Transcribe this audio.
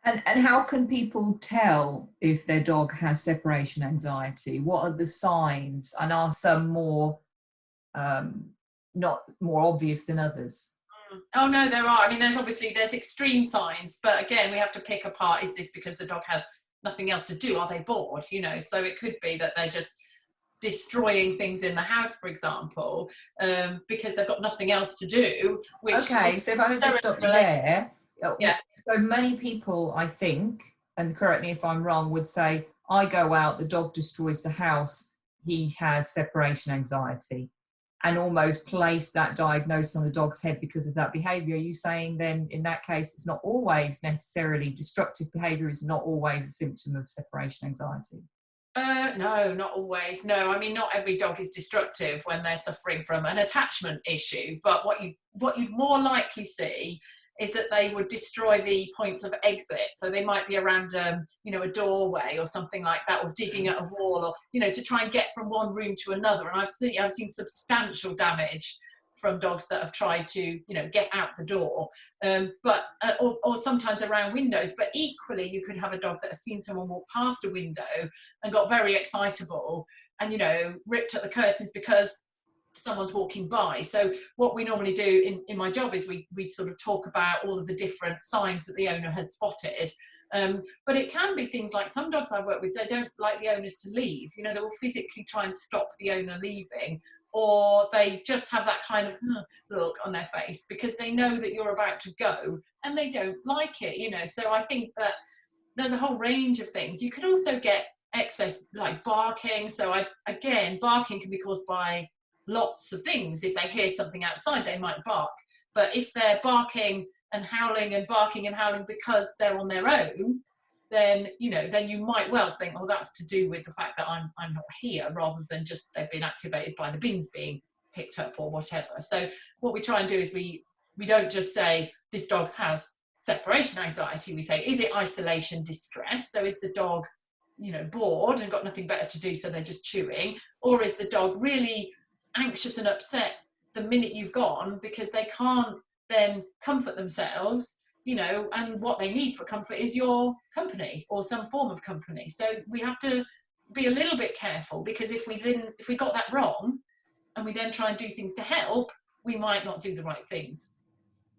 And how can people tell if their dog has separation anxiety? What are the signs? And are some more not more obvious than others? Oh no, there are. I mean, there's extreme signs, but again, we have to pick apart. Is this because the dog has nothing else to do? Are they bored? So it could be that they're just destroying things in the house, for example, because they've got nothing else to do. Okay, so if I could just stop you there. Yeah. So many people, I think, and correct me if I'm wrong, would say, I go out, the dog destroys the house, he has separation anxiety, and almost place that diagnosis on the dog's head because of that behaviour. Are you saying then, in that case, it's not always necessarily destructive behaviour, is not always a symptom of separation anxiety? No, not always. No, I mean, not every dog is destructive when they're suffering from an attachment issue. But what you'd more likely see is that they would destroy the points of exit. So they might be around, a doorway or something like that, or digging at a wall, or to try and get from one room to another. And I've seen substantial damage from dogs that have tried to get out the door, or sometimes around windows. But equally, you could have a dog that has seen someone walk past a window and got very excitable and ripped at the curtains because someone's walking by. So what we normally do in my job is we sort of talk about all of the different signs that the owner has spotted. But it can be things like, some dogs I work with, they don't like the owners to leave. They will physically try and stop the owner leaving, or they just have that kind of look on their face because they know that you're about to go and they don't like it. So I think that there's a whole range of things. You could also get excess, like barking. So again, barking can be caused by lots of things. If they hear something outside, they might bark. But if they're barking and howling and barking and howling because they're on their own, then you might well think, oh, that's to do with the fact that I'm not here, rather than just they've been activated by the bins being picked up or whatever. So what we try and do is we don't just say this dog has separation anxiety. We say, is it isolation distress? So is the dog bored and got nothing better to do, so they're just chewing? Or is the dog really anxious and upset the minute you've gone because they can't then comfort themselves, and what they need for comfort is your company or some form of company. So we have to be a little bit careful, because if we got that wrong and we then try and do things to help, we might not do the right things.